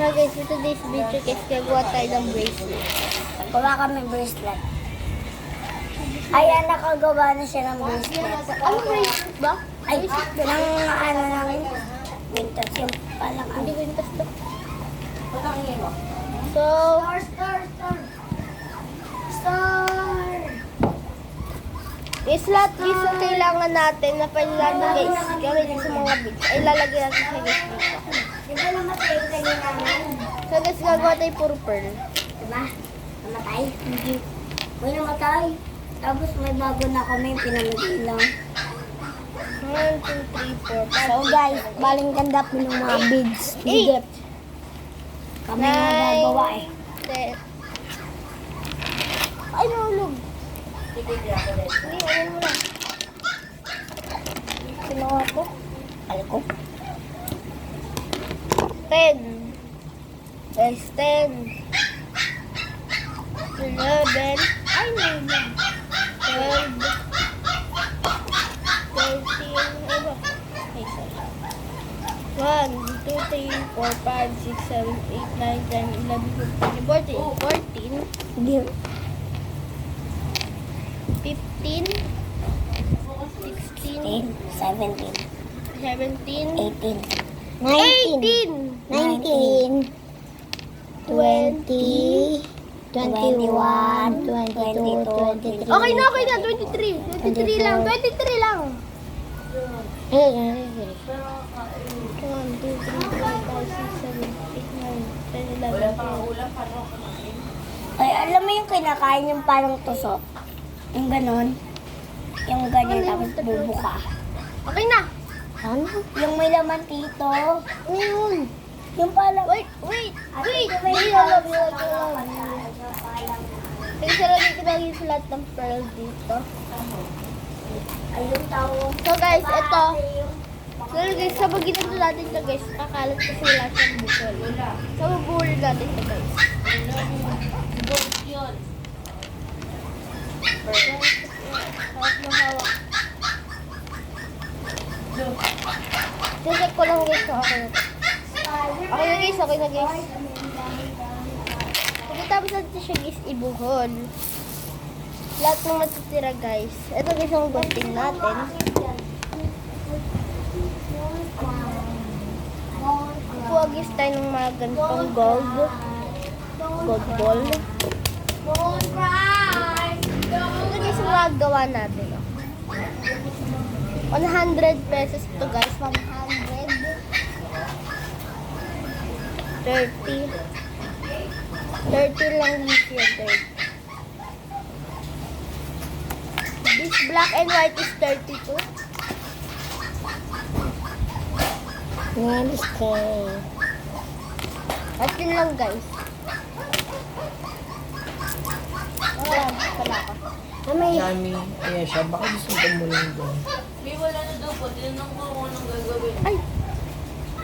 So guys, in today's video guys, gagawa tayo ng bracelet. Gawa kami bracelet. Ayan, nakagawa na siya ng bracelet. Ano bracelet ba? Ay, ng mintas yung palang Hindi ko yung tasto. So, is lahat guys ang kailangan natin na pwede guys gawin sa mga beads ay lalagyan natin sa guys dito. Diba namatay yung kailangan? So guys, gagawa tayo puro pearl. Diba? Namatay? Hindi. May namatay. Tapos may bago na kami, pinamigay lang. 1, 2, 3, 4, 5, So guys, baling ganda po ng mga beads. Bigit. Kami na gagawa eh. 10. Ay, nahulog. Hindi, ano mo lang. Sinawa ko. Aliko. 10. Guys, 10. 11. Ay, no. 12. 13. Ano ba? Ay, sorry. 1, 2, 3, 4, 5, 6, 7, 8, 9, 10, 11, 12, 13, 14, Hindi. 15, 16, 17, 17, 18, 18, 19, 20, 21, 22, 23. Okay na, 23. 23 lang, 23 lang. 1, 2, 3, 4, 5, 6, 7, 8, 9, 10, 11, 12. Ay, alam mo yung kinakain yung parang tusok? Yung ganon? Yung ganyan tapos bubuka. Okay na. Ano? Yung may laman dito. Ngayon. Yung parang... Wait. Wait, May love. laman. Kasi sarili ko lagi sa lahat ng pearl dito. Ayun tao. So guys, ito. So guys, sa magitan natin ito guys, kakalat kasi lahat ng bukol. So bubuhol natin ito guys. Hawak na hawak. Check ko lang guys kung okay na ito. Okay na guys, okay na guys. Pagkatapos natin siya guys ibuhol. Lahat ng matitira guys. Ito guys ang gunting natin. Kuha guys tayo ng mga ganitong gold ball. Ito guys ang magagawa natin. 100 pesos ito guys. 100. 30. 30 lang guys yan. 30. This black and white is 32. Next day. At yun lang guys. Wala ako. May Dami. Ayan siya. Baka gusto mo lang doon. May wala na daw po. Tinanong ko kung anong gagawin. Ay!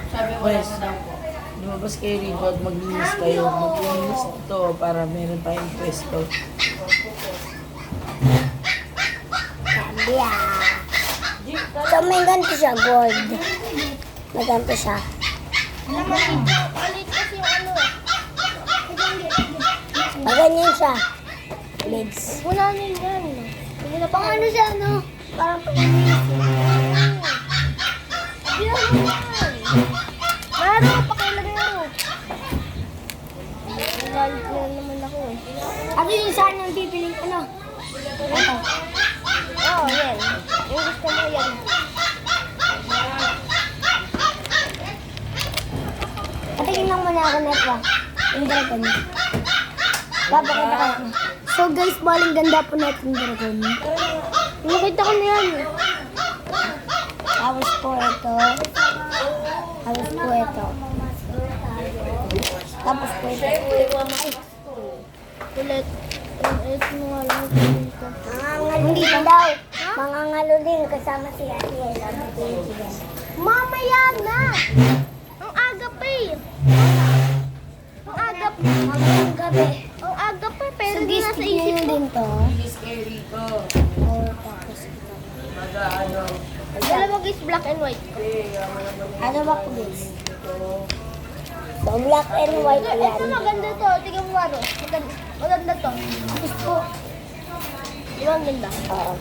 Sabi wala na daw po. Lumabas kayo rito at maglinis kayo. Maglinis ito para meron tayong pwesto. Cambia. So may ganito siya, gold. May ganito siya. Ulit kasi yung ano eh. Maganyan siya. Legs. Wala na yan. Hindi na Pang ano siya, no? Parang Hindi na yan. Laro, pakilaro. Nagalit na naman ako eh. Ano yung saan ang bibiling ano? Ito. Oo, yan. Yung gusto mo yan. Patingin lang muna ako neto. Yung dragon. Papakita ko. So guys, baling ganda po na itong dragon. Nakita ko na yan. Tapos po ito. Tapos po ito. Tapos po ito. Ulit. Ito mo nga lang dito. Hindi pa daw. Mga ngaluling kasama si Ate Ella. Mamaya na! Ang aga pa eh. Ang aga pa. Hanggang gabi. Ang aga pa, pero So hindi guys, nasa tignan isip nyo ko. din to. Hindi scary ko. Oh, tapos ito. Mag-ano. Dalawa guys, black and white. Ano ba po guys? So, black and white yan. Ito maganda to. Tingnan mo, Maro. Maganda to. Gusto. Di ba ang ganda? Oo.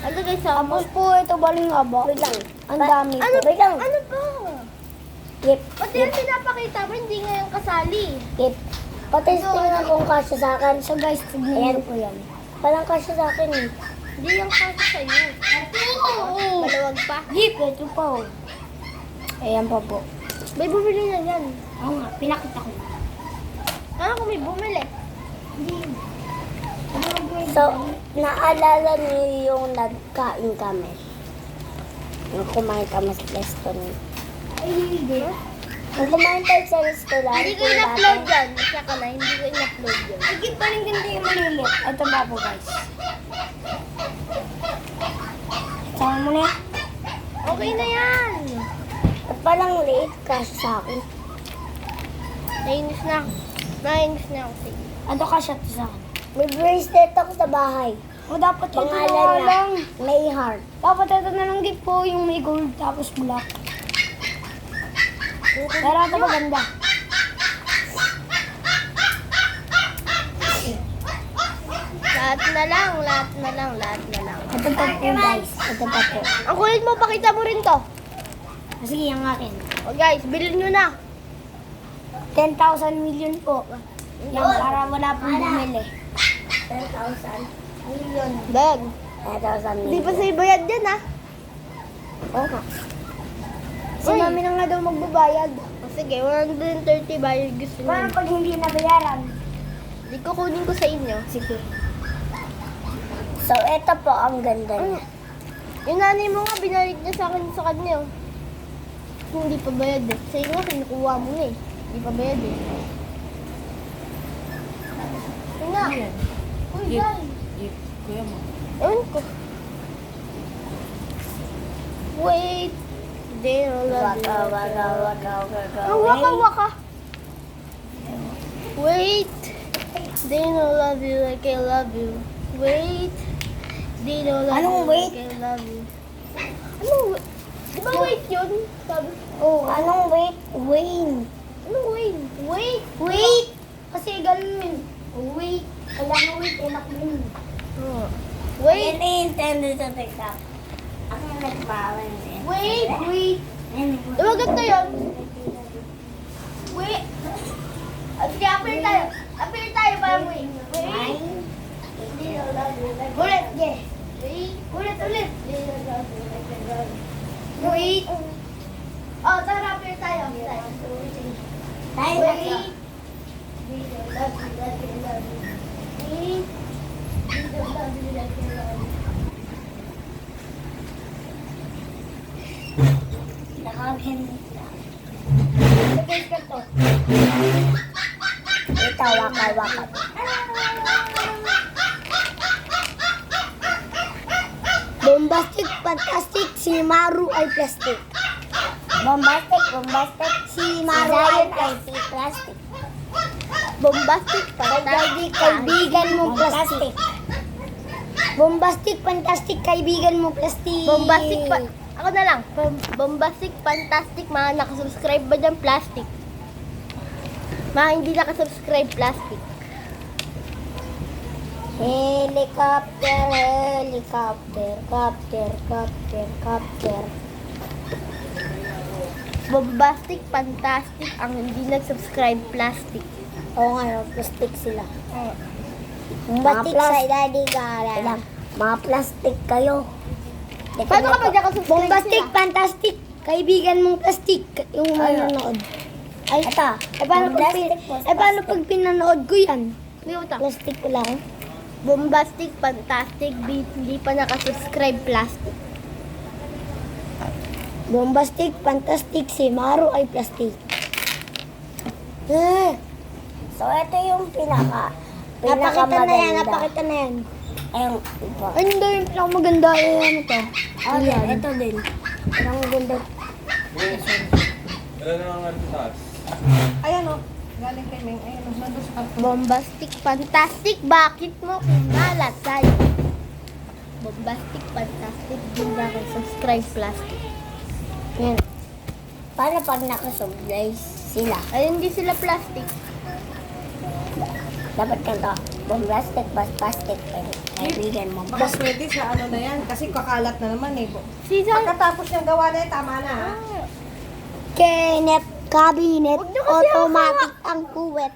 Ano guys, Tapos po, ito baling aba. Wait lang. Ang dami po. Ano, Wait lang. ano ba? Kip. Pati yung pinapakita mo, hindi ngayon kasali. Kip. Patesting na kung kasya sa akin. So guys, tignan po yan. Walang kasya sa akin eh. Hindi yung kasya sa'yo. Oo. Malawag pa. Kip, ito po. Ayan pa po. May bumili na yan. Oo nga, pinakita ko. Ano kung may bumili? So, naalala niyo yung nagkain kami? Yung kumain kami sa restaurant. Ay, hindi. Nung kumain tayo sa restaurant, Hindi ko in-upload yan. Siya ka na, hindi ko in-upload yan. Sige, paling ganda yung malilit. Ito ba po guys? Sama mo na yan. Okay na yan. At palang liit kasi sa akin. Nainis na. Nainis na ako sa'yo. Ano kasya to sa akin? May bracelet ako sa bahay. O dapat ito Pangalan na lang. May heart. Dapat ito na lang gift po yung may gold tapos black. Pero ito maganda. Lahat na lang, lahat na lang, lahat na lang. Ito pa po guys. Ito pa po. Ang kulit mo, pakita mo rin to. Sige, yung akin. O guys, bilhin nyo na. 10,000 million po. Yan, para wala pong bumili. 10,000 million. Bag. 10,000 Hindi million. pa sa'yo bayad yan ha. Oo nga. Si Uy. mami na nga daw magbabayad. O sige, 130 bayad gusto Paano nyo. pag hindi nabayaran? Hindi ko kunin ko sa inyo. Sige. So, ito po ang ganda niya. Yung nanay mo nga, binalik niya sa akin sa kanya. oh. Hindi pa bayad eh. Sa'yo nga, kinukuha mo na eh. Hindi pa bayad eh. Yun nga. Uy, Gift. guys. Gift. Kuya mo. Ewan ko. Wait. They don't love you. Oh, waka, waka. Wait. They don't love you like I love you. Wait. They don't love Anong you wait? like I love you. Anong wait? Di ba wait yun? Sabi. Oh, anong wait? Wayne. Anong wait? Wait. Wait! Kasi ganun yun. Wait. Kailangan wait, enak din. Oh. Wait. intended sa TikTok. Ako yung nagbawan din. Wait. Wait. Di ba ganito yun? Wait. Sige, appear tayo. Appear tayo parang wait. Wait. Ulit, yeah. Wait. Ulit. Wait. Oh, tara, appear tayo. Tayo Wait. Ito, waka-waka. Bombastic, fantastic, si Maru ay plastic. Bombastic, si Maru ay plastic. Bombastic, fantastic, Kaibigan mo plastic. Bombastic, fantastic, kaibigan mo plastic. Bombastic pa. Ako na lang. Bombastic, fantastic. Mga nakasubscribe ba dyan? Plastic. Mga hindi nakasubscribe, plastic. Helicopter, helicopter, copter. Bombastic, fantastic. Ang hindi nag-subscribe, plastic. Oo nga, plastic sila. Bombastic Mga sa daddy gara. Mga plastic kayo. Paano kapag nakasubscribe Bombastic, sila? fantastic, kaibigan mong plastic. Yung manonood. Ay, ito. Paano pag pinanood ko yan? May utang. Plastic ko lang. Bombastic, fantastic, hindi pa nakasubscribe, plastic. Bombastic, fantastic, si Maru ay plastic. So, ito yung napakita na yan. Ayun, iba. Ay, hindi yung pinakamaganda. Ano to? Ito din. Ang ganda. Wala na nga sa taas. Ayan o. Galing kay Meng. Ayan o. Nandun sa karton. Bombastic, fantastic, bakit mo kinalat sa'yo? Bombastic, fantastic, hindi nakasubscribe, plastic. Yan. Paano pag nakasub, guys? sila. Ay, hindi sila plastic. Dapat ganito. Bombastic, plastic. Kaibigan mo. Baka pwede sa ano na yan. Kasi kakalat na naman eh. Season. Pagkatapos yung gawa na tama na ha. Cabinet, Huwag niyo kasi automatic ang kuwet.